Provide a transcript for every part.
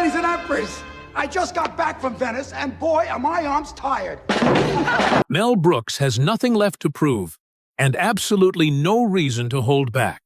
ladies and emperors. I just got back from Venice, and boy, are my arms tired. Mel Brooks has nothing left to prove, and absolutely no reason to hold back.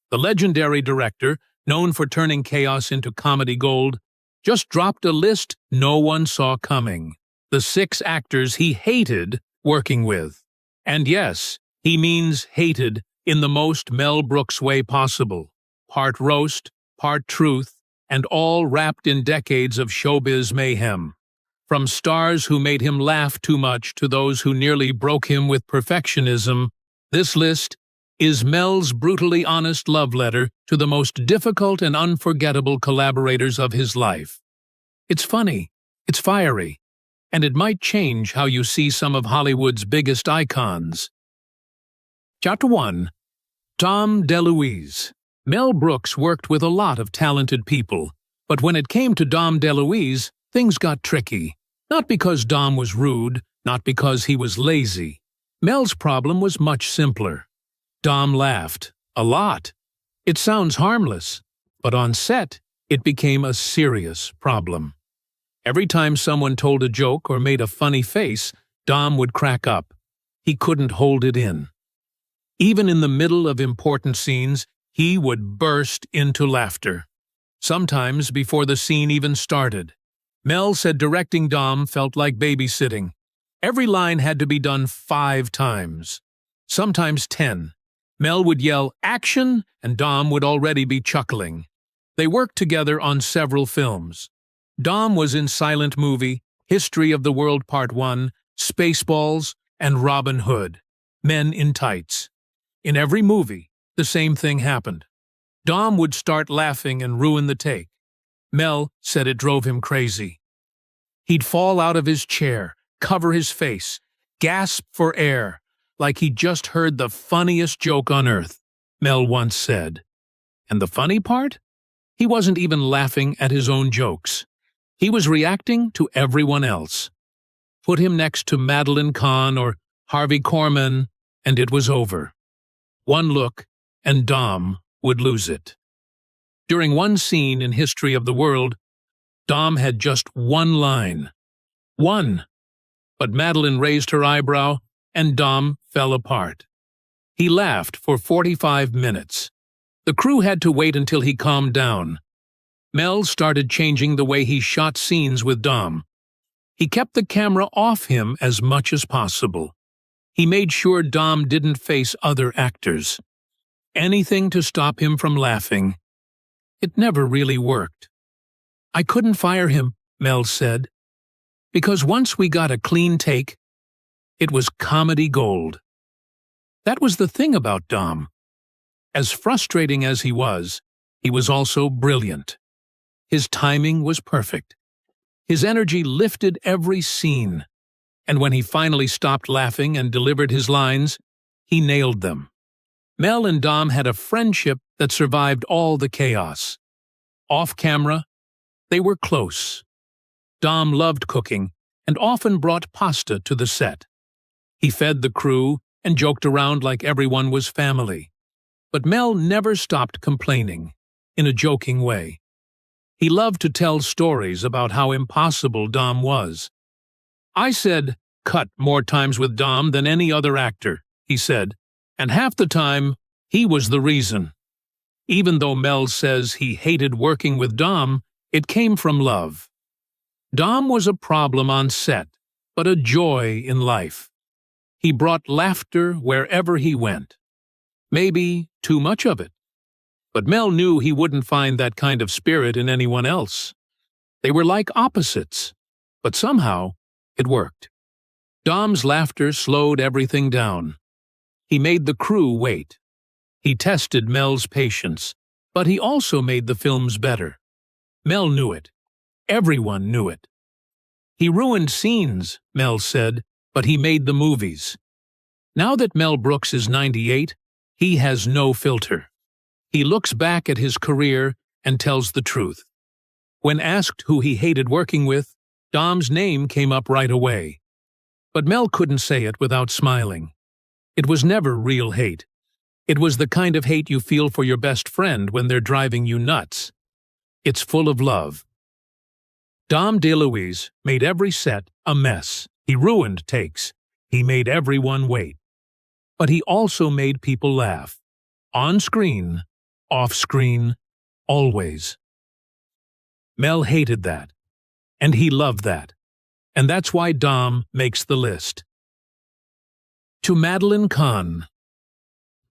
The legendary director, known for turning chaos into comedy gold, just dropped a list no one saw coming. The 6 actors he hated working with. And yes, he means hated in the most Mel Brooks way possible. Part roast, part truth, and all wrapped in decades of showbiz mayhem. From stars who made him laugh too much to those who nearly broke him with perfectionism, this list is Mel's brutally honest love letter to the most difficult and unforgettable collaborators of his life. It's funny, it's fiery, and it might change how you see some of Hollywood's biggest icons. Chapter 1. Dom DeLuise. Mel Brooks worked with a lot of talented people, but when it came to Dom DeLuise, things got tricky. Not because Dom was rude, not because he was lazy. Mel's problem was much simpler. Dom laughed. A lot. It sounds harmless, but on set, it became a serious problem. Every time someone told a joke or made a funny face, Dom would crack up. He couldn't hold it in. Even in the middle of important scenes, he would burst into laughter. Sometimes before the scene even started. Mel said directing Dom felt like babysitting. Every line had to be done 5 times, sometimes 10. Mel would yell, "Action!" and Dom would already be chuckling. They worked together on several films. Dom was in Silent Movie, History of the World Part 1, Spaceballs, and Robin Hood, Men in Tights. In every movie, the same thing happened. Dom would start laughing and ruin the take. Mel said it drove him crazy. He'd fall out of his chair, cover his face, gasp for air, like he'd just heard the funniest joke on earth, Mel once said. And the funny part? He wasn't even laughing at his own jokes. He was reacting to everyone else. Put him next to Madeline Kahn or Harvey Korman, and it was over. One look, and Dom would lose it. During one scene in History of the World, Dom had just one line. One. But Madeline raised her eyebrow, and Dom fell apart. He laughed for 45 minutes. The crew had to wait until he calmed down. Mel started changing the way he shot scenes with Dom. He kept the camera off him as much as possible. He made sure Dom didn't face other actors. Anything to stop him from laughing. It never really worked. "I couldn't fire him," Mel said, "because once we got a clean take, it was comedy gold." That was the thing about Dom. As frustrating as he was also brilliant. His timing was perfect. His energy lifted every scene. And when he finally stopped laughing and delivered his lines, he nailed them. Mel and Dom had a friendship that survived all the chaos. Off camera, they were close. Dom loved cooking and often brought pasta to the set. He fed the crew and joked around like everyone was family. But Mel never stopped complaining, in a joking way. He loved to tell stories about how impossible Dom was. "I said, 'cut' more times with Dom than any other actor," he said, and half the time, he was the reason. Even though Mel says he hated working with Dom, it came from love. Dom was a problem on set, but a joy in life. He brought laughter wherever he went. Maybe too much of it. But Mel knew he wouldn't find that kind of spirit in anyone else. They were like opposites, but somehow it worked. Dom's laughter slowed everything down. He made the crew wait. He tested Mel's patience, but he also made the films better. Mel knew it. Everyone knew it. "He ruined scenes," Mel said, "but he made the movies." Now that Mel Brooks is 98, he has no filter. He looks back at his career and tells the truth. When asked who he hated working with, Dom's name came up right away. But Mel couldn't say it without smiling. It was never real hate. It was the kind of hate you feel for your best friend when they're driving you nuts. It's full of love. Dom DeLuise made every set a mess. He ruined takes. He made everyone wait. But he also made people laugh. On screen, off screen, always. Mel hated that, and he loved that. And that's why Dom makes the list. To Madeline Kahn.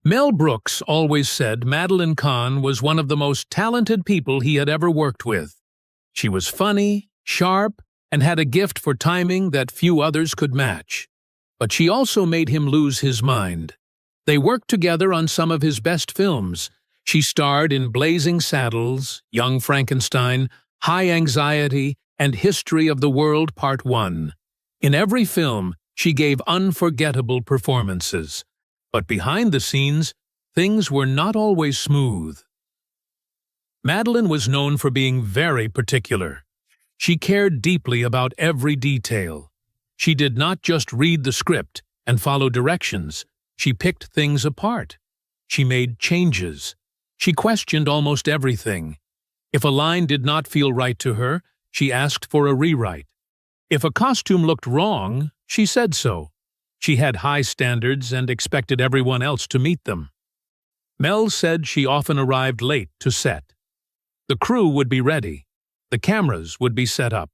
Mel Brooks always said Madeline Kahn was one of the most talented people he had ever worked with. She was funny, sharp, and had a gift for timing that few others could match. But she also made him lose his mind. They worked together on some of his best films. She starred in Blazing Saddles, Young Frankenstein, High Anxiety, and History of the World Part 1. In every film, she gave unforgettable performances. But behind the scenes, things were not always smooth. Madeline was known for being very particular. She cared deeply about every detail. She did not just read the script and follow directions. She picked things apart. She made changes. She questioned almost everything. If a line did not feel right to her, she asked for a rewrite. If a costume looked wrong, she said so. She had high standards and expected everyone else to meet them. Mel said she often arrived late to set. The crew would be ready. The cameras would be set up.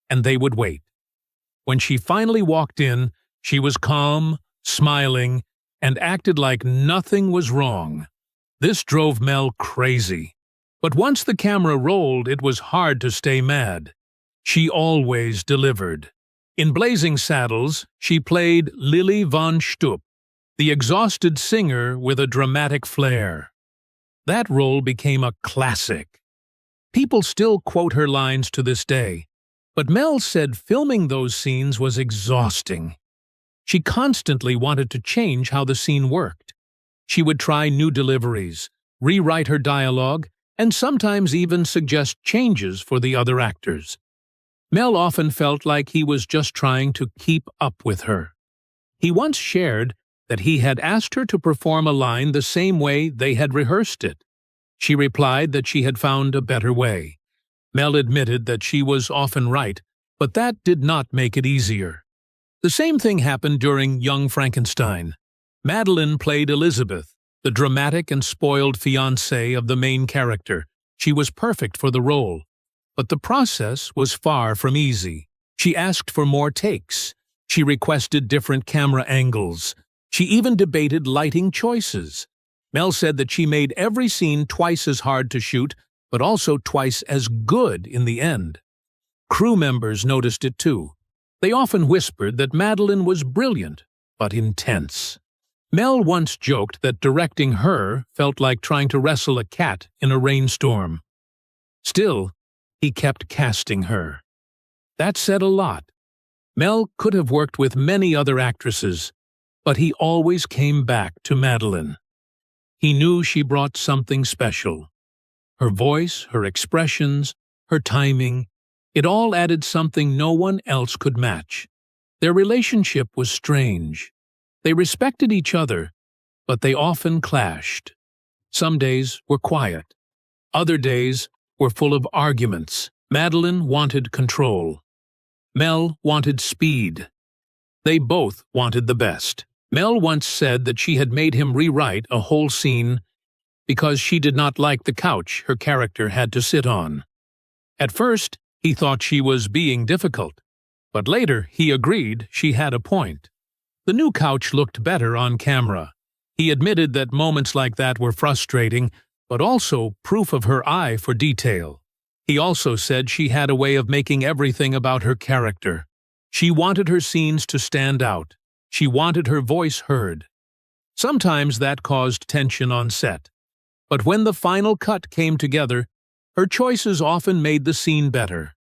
And they would wait. When she finally walked in, she was calm, smiling, and acted like nothing was wrong. This drove Mel crazy. But once the camera rolled, it was hard to stay mad. She always delivered. In Blazing Saddles, she played Lily von Stupp, the exhausted singer with a dramatic flair. That role became a classic. People still quote her lines to this day, but Mel said filming those scenes was exhausting. She constantly wanted to change how the scene worked. She would try new deliveries, rewrite her dialogue, and sometimes even suggest changes for the other actors. Mel often felt like he was just trying to keep up with her. He once shared that he had asked her to perform a line the same way they had rehearsed it. She replied that she had found a better way. Mel admitted that she was often right, but that did not make it easier. The same thing happened during Young Frankenstein. Madeline played Elizabeth, the dramatic and spoiled fiancée of the main character. She was perfect for the role. But the process was far from easy. She asked for more takes. She requested different camera angles. She even debated lighting choices. Mel said that she made every scene twice as hard to shoot, but also twice as good in the end. Crew members noticed it too. They often whispered that Madeline was brilliant, but intense. Mel once joked that directing her felt like trying to wrestle a cat in a rainstorm. Still, he kept casting her. That said a lot. Mel could have worked with many other actresses, but he always came back to Madeline. He knew she brought something special. Her voice, her expressions, her timing, it all added something no one else could match. Their relationship was strange. They respected each other, but they often clashed. Some days were quiet. Other days were full of arguments. Madeline wanted control. Mel wanted speed. They both wanted the best. Mel once said that she had made him rewrite a whole scene because she did not like the couch her character had to sit on. At first, he thought she was being difficult, but later he agreed she had a point. The new couch looked better on camera. He admitted that moments like that were frustrating, but also proof of her eye for detail. He also said she had a way of making everything about her character. She wanted her scenes to stand out. She wanted her voice heard. Sometimes that caused tension on set. But when the final cut came together, her choices often made the scene better.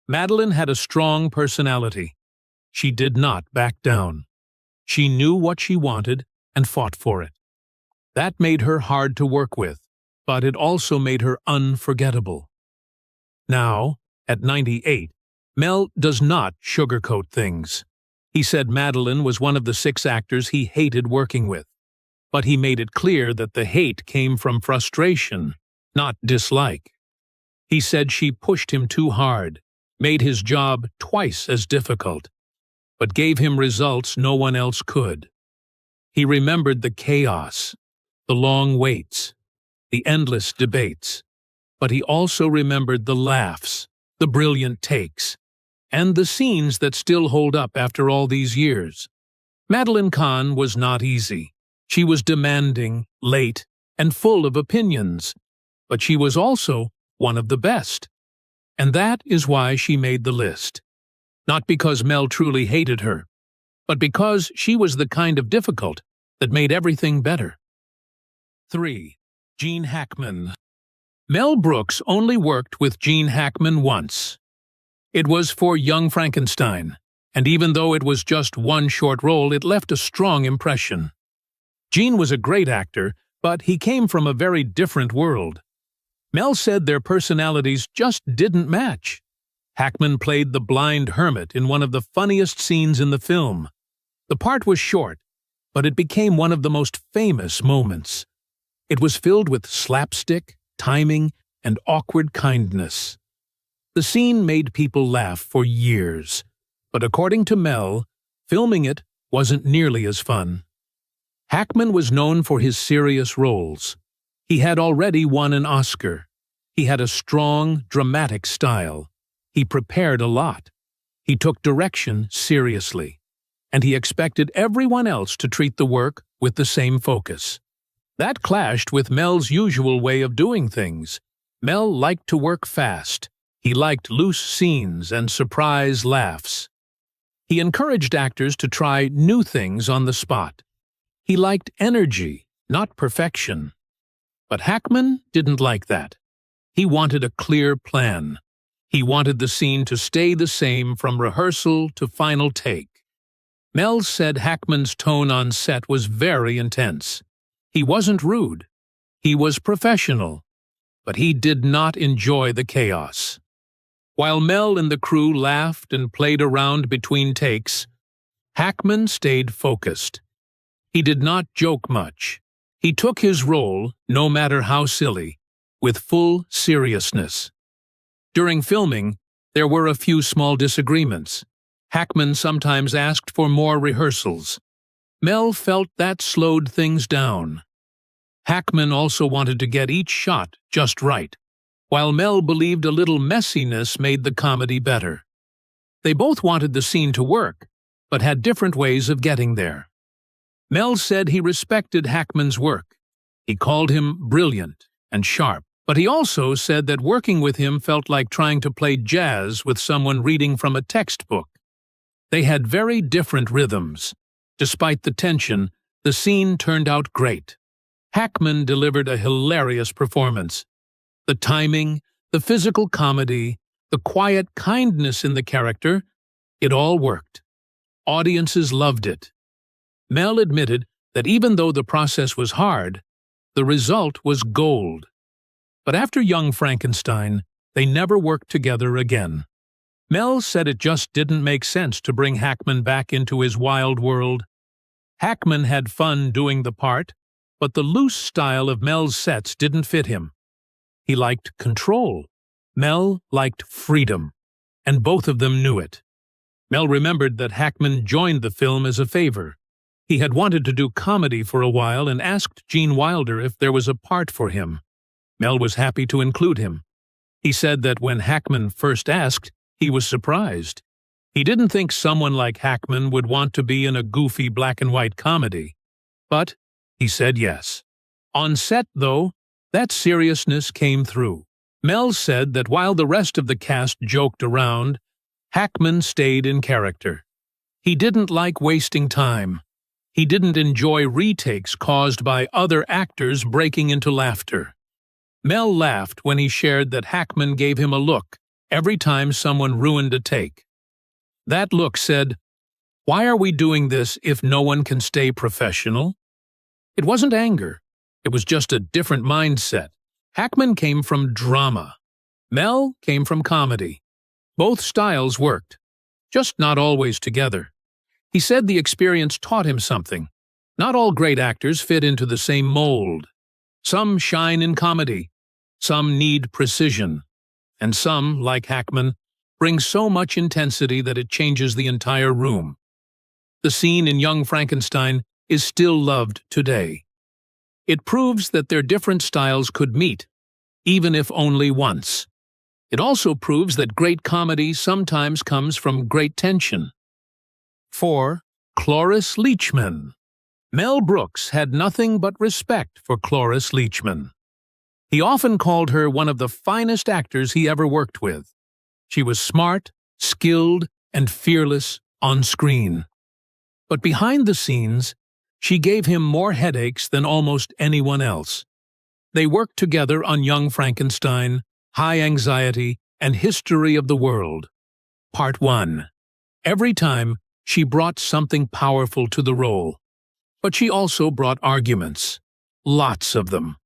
Madeline had a strong personality. She did not back down. She knew what she wanted and fought for it. That made her hard to work with, but it also made her unforgettable. Now, at 98, Mel does not sugarcoat things. He said Madeline was one of the 6 actors he hated working with, but he made it clear that the hate came from frustration, not dislike. He said she pushed him too hard. made his job twice as difficult, but gave him results no one else could. He remembered the chaos, the long waits, the endless debates, but he also remembered the laughs, the brilliant takes, and the scenes that still hold up after all these years. Madeline Kahn was not easy. She was demanding, late, and full of opinions, but she was also one of the best. And that is why she made the list. Not because Mel truly hated her, but because she was the kind of difficult that made everything better. 3. Gene Hackman. Mel Brooks only worked with Gene Hackman once. It was for Young Frankenstein, and even though it was just one short role, it left a strong impression. Gene was a great actor, but he came from a very different world. Mel said their personalities just didn't match. Hackman played the blind hermit in one of the funniest scenes in the film. The part was short, but it became one of the most famous moments. It was filled with slapstick, timing, and awkward kindness. The scene made people laugh for years, but according to Mel, filming it wasn't nearly as fun. Hackman was known for his serious roles. He had already won an Oscar. He had a strong, dramatic style. He prepared a lot. He took direction seriously. And he expected everyone else to treat the work with the same focus. That clashed with Mel's usual way of doing things. Mel liked to work fast. He liked loose scenes and surprise laughs. He encouraged actors to try new things on the spot. He liked energy, not perfection. But Hackman didn't like that. He wanted a clear plan. He wanted the scene to stay the same from rehearsal to final take. Mel said Hackman's tone on set was very intense. He wasn't rude. He was professional. But he did not enjoy the chaos. While Mel and the crew laughed and played around between takes, Hackman stayed focused. He did not joke much. He took his role, no matter how silly, with full seriousness. During filming, there were a few small disagreements. Hackman sometimes asked for more rehearsals. Mel felt that slowed things down. Hackman also wanted to get each shot just right, while Mel believed a little messiness made the comedy better. They both wanted the scene to work, but had different ways of getting there. Mel said he respected Hackman's work. He called him brilliant and sharp, but he also said that working with him felt like trying to play jazz with someone reading from a textbook. They had very different rhythms. Despite the tension, the scene turned out great. Hackman delivered a hilarious performance. The timing, the physical comedy, the quiet kindness in the character, it all worked. Audiences loved it. Mel admitted that even though the process was hard, the result was gold. But after Young Frankenstein, they never worked together again. Mel said it just didn't make sense to bring Hackman back into his wild world. Hackman had fun doing the part, but the loose style of Mel's sets didn't fit him. He liked control. Mel liked freedom, and both of them knew it. Mel remembered that Hackman joined the film as a favor. He had wanted to do comedy for a while and asked Gene Wilder if there was a part for him. Mel was happy to include him. He said that when Hackman first asked, he was surprised. He didn't think someone like Hackman would want to be in a goofy black-and-white comedy. But he said yes. On set, though, that seriousness came through. Mel said that while the rest of the cast joked around, Hackman stayed in character. He didn't like wasting time. He didn't enjoy retakes caused by other actors breaking into laughter. Mel laughed when he shared that Hackman gave him a look every time someone ruined a take. That look said, "Why are we doing this if no one can stay professional?" It wasn't anger. It was just a different mindset. Hackman came from drama. Mel came from comedy. Both styles worked, just not always together. He said the experience taught him something. Not all great actors fit into the same mold. Some shine in comedy. Some need precision. And some, like Hackman, brings so much intensity that it changes the entire room. The scene in Young Frankenstein is still loved today. It proves that their different styles could meet, even if only once. It also proves that great comedy sometimes comes from great tension. 4. Cloris Leachman. Mel Brooks had nothing but respect for Cloris Leachman. He often called her one of the finest actors he ever worked with. She was smart, skilled, and fearless on screen. But behind the scenes, she gave him more headaches than almost anyone else. They worked together on Young Frankenstein, High Anxiety, and History of the World. Part 1. Every time, she brought something powerful to the role. But she also brought arguments. Lots of them.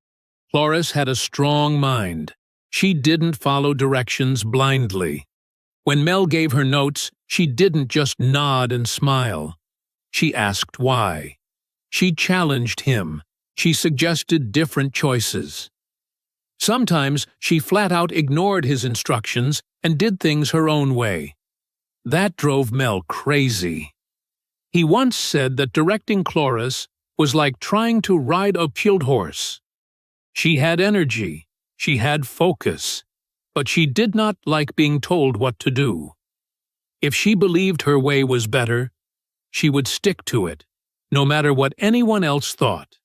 Cloris had a strong mind. She didn't follow directions blindly. When Mel gave her notes, she didn't just nod and smile. She asked why. She challenged him. She suggested different choices. Sometimes she flat out ignored his instructions and did things her own way. That drove Mel crazy. He once said that directing Cloris was like trying to ride a killed horse. She had energy, she had focus, but she did not like being told what to do. If she believed her way was better, she would stick to it, no matter what anyone else thought.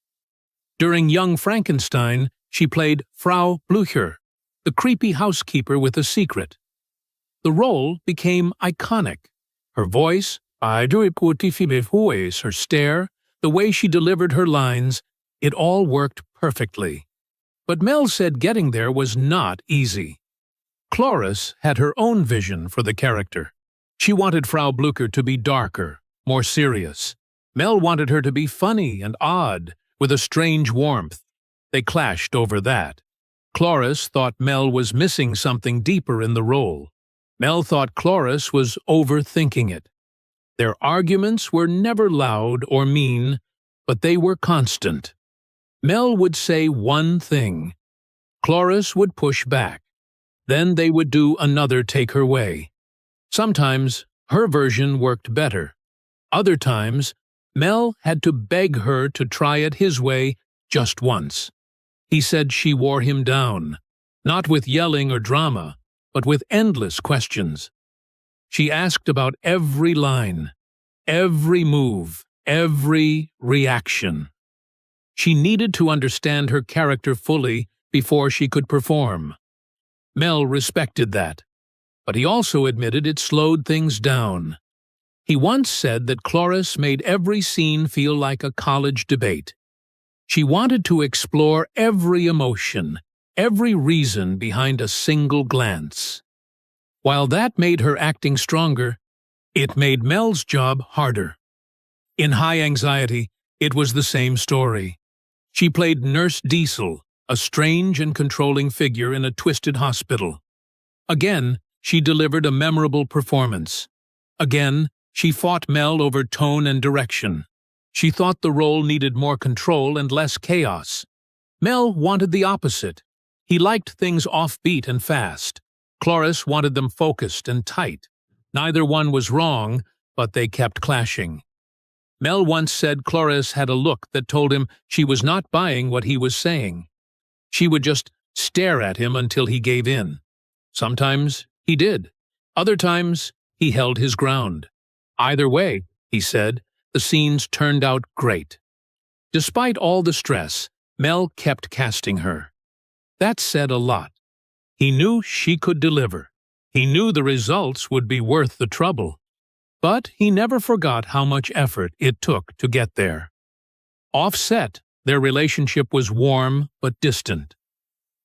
During Young Frankenstein, she played Frau Blücher, the creepy housekeeper with a secret. The role became iconic. Her voice, her stare, the way she delivered her lines, it all worked perfectly. But Mel said getting there was not easy. Cloris had her own vision for the character. She wanted Frau Blücher to be darker, more serious. Mel wanted her to be funny and odd, with a strange warmth. They clashed over that. Cloris thought Mel was missing something deeper in the role. Mel thought Cloris was overthinking it. Their arguments were never loud or mean, but they were constant. Mel would say one thing. Cloris would push back. Then they would do another take her way. Sometimes her version worked better. Other times, Mel had to beg her to try it his way just once. He said she wore him down, not with yelling or drama, but with endless questions. She asked about every line, every move, every reaction. She needed to understand her character fully before she could perform. Mel respected that, but he also admitted it slowed things down. He once said that Cloris made every scene feel like a college debate. She wanted to explore every emotion, every reason behind a single glance. While that made her acting stronger, it made Mel's job harder. In High Anxiety, it was the same story. She played Nurse Diesel, a strange and controlling figure in a twisted hospital. Again, she delivered a memorable performance. Again, she fought Mel over tone and direction. She thought the role needed more control and less chaos. Mel wanted the opposite. He liked things offbeat and fast. Cloris wanted them focused and tight. Neither one was wrong, but they kept clashing. Mel once said Cloris had a look that told him she was not buying what he was saying. She would just stare at him until he gave in. Sometimes he did. Other times he held his ground. Either way, he said, the scenes turned out great. Despite all the stress, Mel kept casting her. That said a lot. He knew she could deliver. He knew the results would be worth the trouble. But he never forgot how much effort it took to get there. Off-set, their relationship was warm but distant.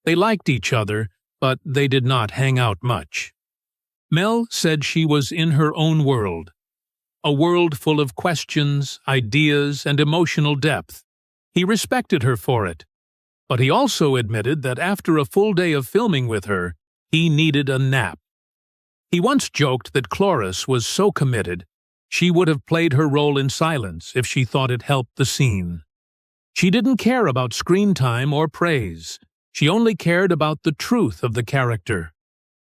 They liked each other, but they did not hang out much. Mel said she was in her own world, a world full of questions, ideas, and emotional depth. He respected her for it, but he also admitted that after a full day of filming with her, he needed a nap. He once joked that Cloris was so committed, she would have played her role in silence if she thought it helped the scene. She didn't care about screen time or praise. She only cared about the truth of the character.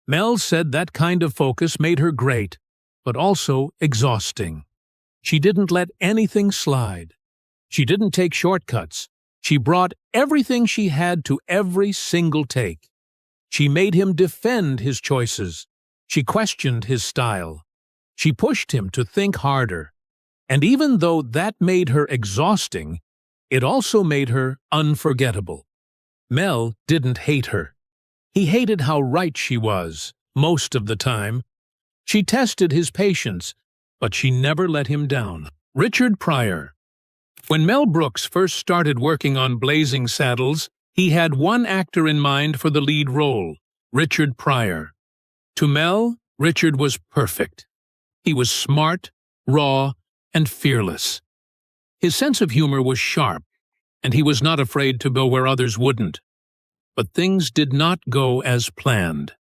Mel said that kind of focus made her great, but also exhausting. She didn't let anything slide. She didn't take shortcuts. She brought everything she had to every single take. She made him defend his choices. She questioned his style. She pushed him to think harder. And even though that made her exhausting, it also made her unforgettable. Mel didn't hate her. He hated how right she was, most of the time. She tested his patience, but she never let him down. Richard Pryor. When Mel Brooks first started working on Blazing Saddles, he had one actor in mind for the lead role, Richard Pryor. To Mel, Richard was perfect. He was smart, raw, and fearless. His sense of humor was sharp, and he was not afraid to go where others wouldn't. But things did not go as planned.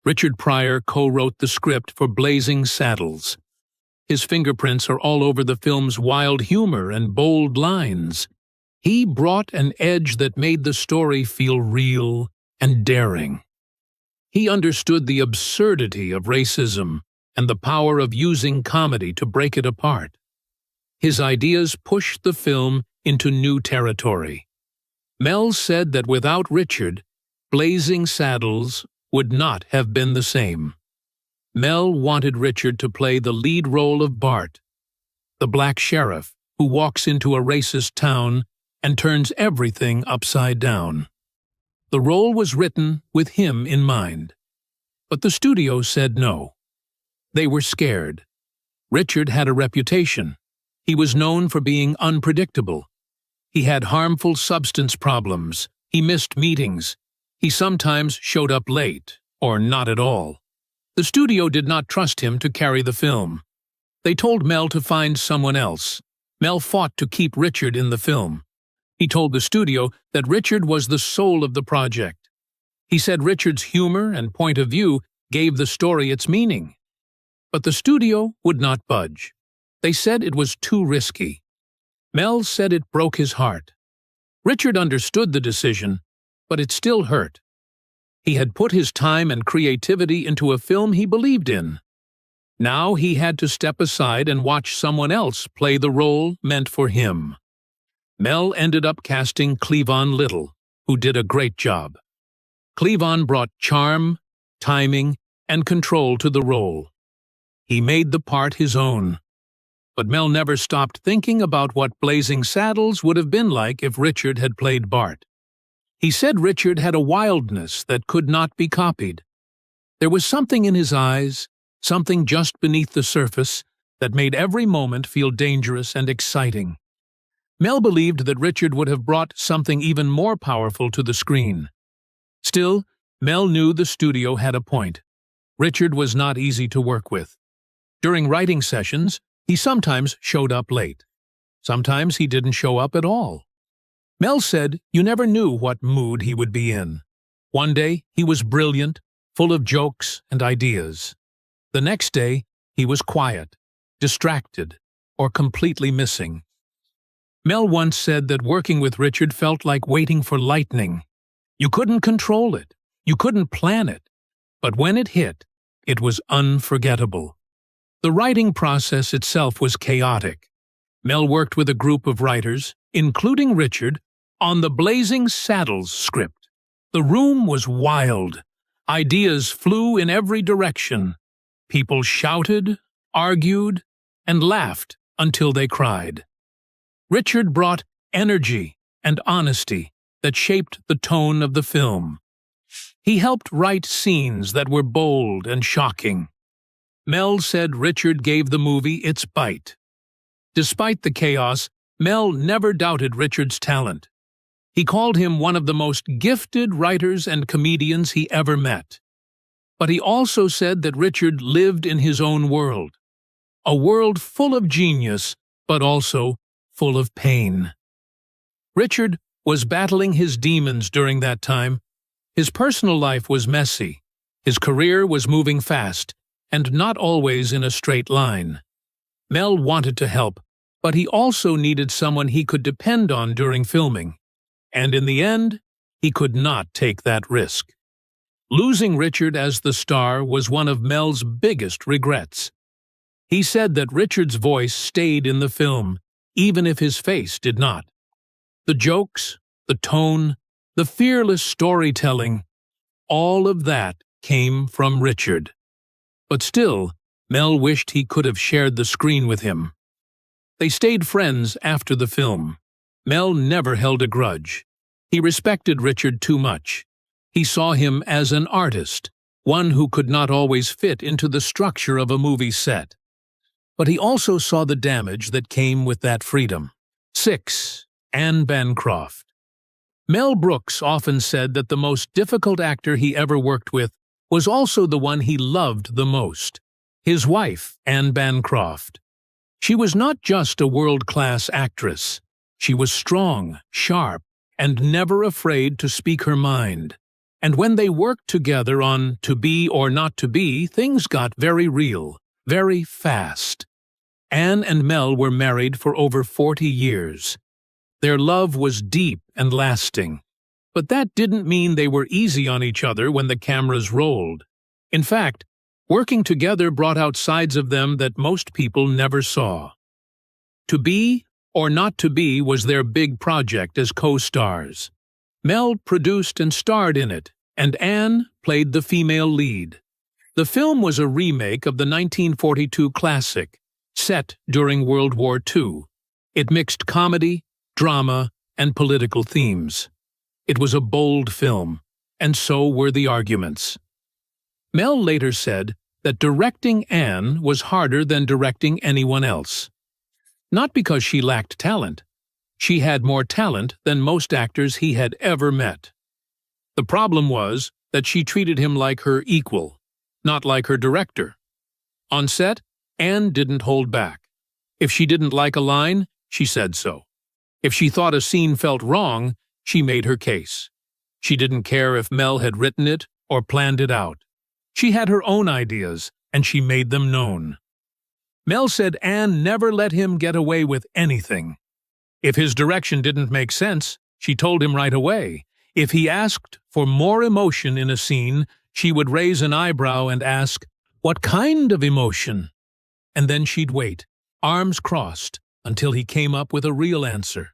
Richard Pryor co-wrote the script for Blazing Saddles. His fingerprints are all over the film's wild humor and bold lines. He brought an edge that made the story feel real and daring. He understood the absurdity of racism and the power of using comedy to break it apart. His ideas pushed the film into new territory. Mel said that without Richard, Blazing Saddles would not have been the same. Mel wanted Richard to play the lead role of Bart, the black sheriff who walks into a racist town and turns everything upside down. The role was written with him in mind. But the studio said no. They were scared. Richard had a reputation. He was known for being unpredictable. He had harmful substance problems. He missed meetings. He sometimes showed up late, or not at all. The studio did not trust him to carry the film. They told Mel to find someone else. Mel fought to keep Richard in the film. He told the studio that Richard was the soul of the project. He said Richard's humor and point of view gave the story its meaning. But the studio would not budge. They said it was too risky. Mel said it broke his heart. Richard understood the decision, but it still hurt. He had put his time and creativity into a film he believed in. Now he had to step aside and watch someone else play the role meant for him. Mel ended up casting Cleavon Little, who did a great job. Cleavon brought charm, timing, and control to the role. He made the part his own. But Mel never stopped thinking about what Blazing Saddles would have been like if Richard had played Bart. He said Richard had a wildness that could not be copied. There was something in his eyes, something just beneath the surface, that made every moment feel dangerous and exciting. Mel believed that Richard would have brought something even more powerful to the screen. Still, Mel knew the studio had a point. Richard was not easy to work with. During writing sessions, he sometimes showed up late. Sometimes he didn't show up at all. Mel said you never knew what mood he would be in. One day, he was brilliant, full of jokes and ideas. The next day, he was quiet, distracted, or completely missing. Mel once said that working with Richard felt like waiting for lightning. You couldn't control it. You couldn't plan it. But when it hit, it was unforgettable. The writing process itself was chaotic. Mel worked with a group of writers, including Richard, on the Blazing Saddles script. The room was wild. Ideas flew in every direction. People shouted, argued, and laughed until they cried. Richard brought energy and honesty that shaped the tone of the film. He helped write scenes that were bold and shocking. Mel said Richard gave the movie its bite. Despite the chaos, Mel never doubted Richard's talent. He called him one of the most gifted writers and comedians he ever met. But he also said that Richard lived in his own world. A world full of genius, but also full of pain. Richard was battling his demons during that time. His personal life was messy. His career was moving fast, and not always in a straight line. Mel wanted to help, but he also needed someone he could depend on during filming. And in the end, he could not take that risk. Losing Richard as the star was one of Mel's biggest regrets. He said that Richard's voice stayed in the film, even if his face did not. The jokes, the tone, the fearless storytelling, all of that came from Richard. But still, Mel wished he could have shared the screen with him. They stayed friends after the film. Mel never held a grudge. He respected Richard too much. He saw him as an artist, one who could not always fit into the structure of a movie set. But he also saw the damage that came with that freedom. 6. Anne Bancroft. Mel Brooks often said that the most difficult actor he ever worked with was also the one he loved the most, his wife, Anne Bancroft. She was not just a world-class actress. She was strong, sharp, and never afraid to speak her mind. And when they worked together on To Be or Not to Be, things got very real, very fast. Anne and Mel were married for over 40 years. Their love was deep and lasting. But that didn't mean they were easy on each other when the cameras rolled. In fact, working together brought out sides of them that most people never saw. To Be or Not to Be was their big project as co-stars. Mel produced and starred in it, and Anne played the female lead. The film was a remake of the 1942 classic, set during World War II. It mixed comedy, drama, and political themes. It was a bold film, and so were the arguments. Mel later said that directing Anne was harder than directing anyone else. Not because she lacked talent. She had more talent than most actors he had ever met. The problem was that she treated him like her equal, not like her director. On set, Anne didn't hold back. If she didn't like a line, she said so. If she thought a scene felt wrong, she made her case. She didn't care if Mel had written it or planned it out. She had her own ideas, and she made them known. Mel said Anne never let him get away with anything. If his direction didn't make sense, she told him right away. If he asked for more emotion in a scene, she would raise an eyebrow and ask, "What kind of emotion?" And then she'd wait, arms crossed, until he came up with a real answer.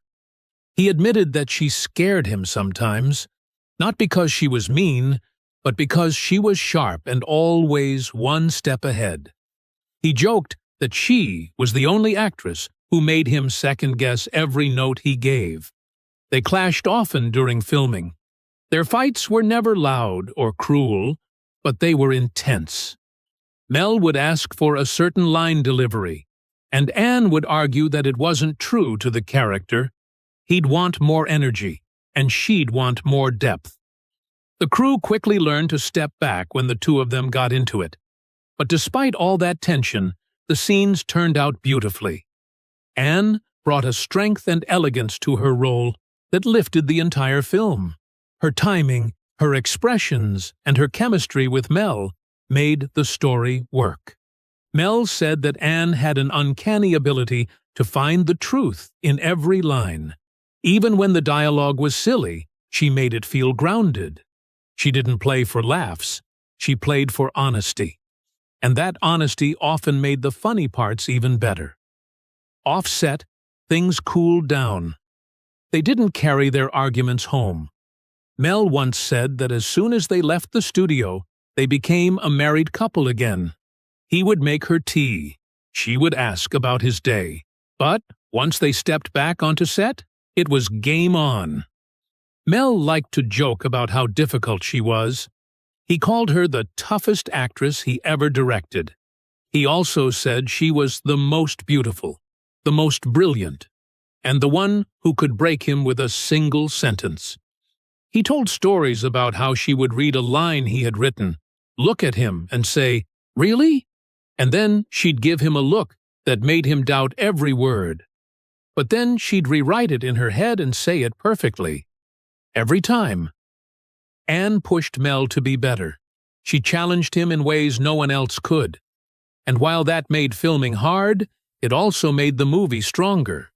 He admitted that she scared him sometimes, not because she was mean, but because she was sharp and always one step ahead. He joked that she was the only actress who made him second-guess every note he gave. They clashed often during filming. Their fights were never loud or cruel, but they were intense. Mel would ask for a certain line delivery, and Anne would argue that it wasn't true to the character. He'd want more energy, and she'd want more depth. The crew quickly learned to step back when the two of them got into it. But despite all that tension, the scenes turned out beautifully. Anne brought a strength and elegance to her role that lifted the entire film. Her timing, her expressions, and her chemistry with Mel made the story work. Mel said that Anne had an uncanny ability to find the truth in every line. Even when the dialogue was silly, she made it feel grounded. She didn't play for laughs, she played for honesty. And that honesty often made the funny parts even better. Off-set, things cooled down. They didn't carry their arguments home. Mel once said that as soon as they left the studio, they became a married couple again. He would make her tea. She would ask about his day. But once they stepped back onto set, it was game on. Mel liked to joke about how difficult she was. He called her the toughest actress he ever directed. He also said she was the most beautiful, the most brilliant, and the one who could break him with a single sentence. He told stories about how she would read a line he had written, look at him and say, "Really?" And then she'd give him a look that made him doubt every word. But then she'd rewrite it in her head and say it perfectly. Every time. Anne pushed Mel to be better. She challenged him in ways no one else could. And while that made filming hard, it also made the movie stronger.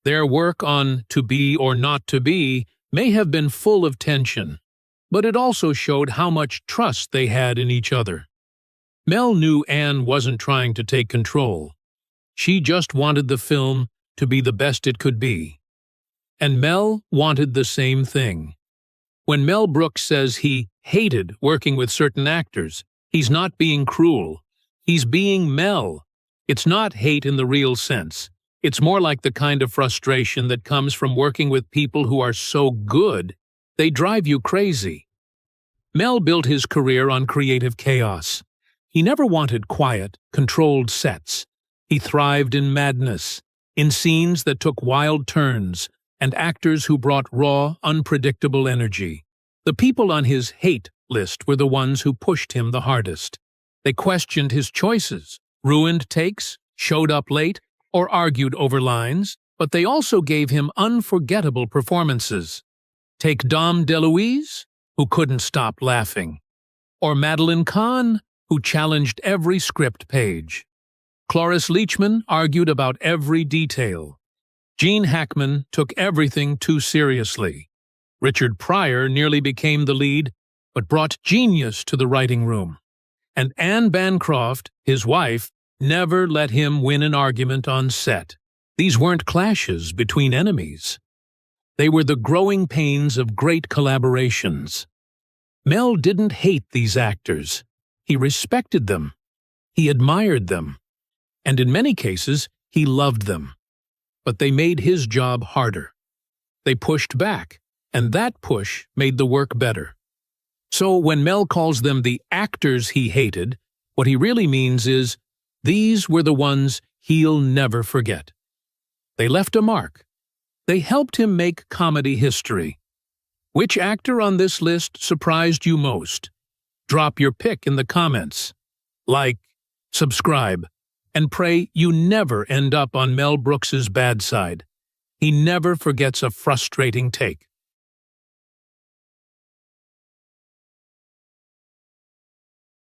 Their work on To Be or Not to Be may have been full of tension, but it also showed how much trust they had in each other. Mel knew Anne wasn't trying to take control. She just wanted the film to be the best it could be. And Mel wanted the same thing. When Mel Brooks says he hated working with certain actors, he's not being cruel. He's being Mel. It's not hate in the real sense. It's more like the kind of frustration that comes from working with people who are so good, they drive you crazy. Mel built his career on creative chaos. He never wanted quiet, controlled sets. He thrived in madness, in scenes that took wild turns, and actors who brought raw, unpredictable energy. The people on his hate list were the ones who pushed him the hardest. They questioned his choices, ruined takes, showed up late, or argued over lines, but they also gave him unforgettable performances. Take Dom DeLuise, who couldn't stop laughing, or Madeline Kahn, who challenged every script page. Cloris Leachman argued about every detail. Gene Hackman took everything too seriously. Richard Pryor nearly became the lead, but brought genius to the writing room. And Anne Bancroft, his wife, never let him win an argument on set. These weren't clashes between enemies. They were the growing pains of great collaborations. Mel didn't hate these actors. He respected them. He admired them. And in many cases, he loved them. But they made his job harder. They pushed back, and that push made the work better. So when Mel calls them the actors he hated, what he really means is, these were the ones he'll never forget. They left a mark. They helped him make comedy history. Which actor on this list surprised you most? Drop your pick in the comments. Like, subscribe, and pray you never end up on Mel Brooks's bad side. He never forgets a frustrating take.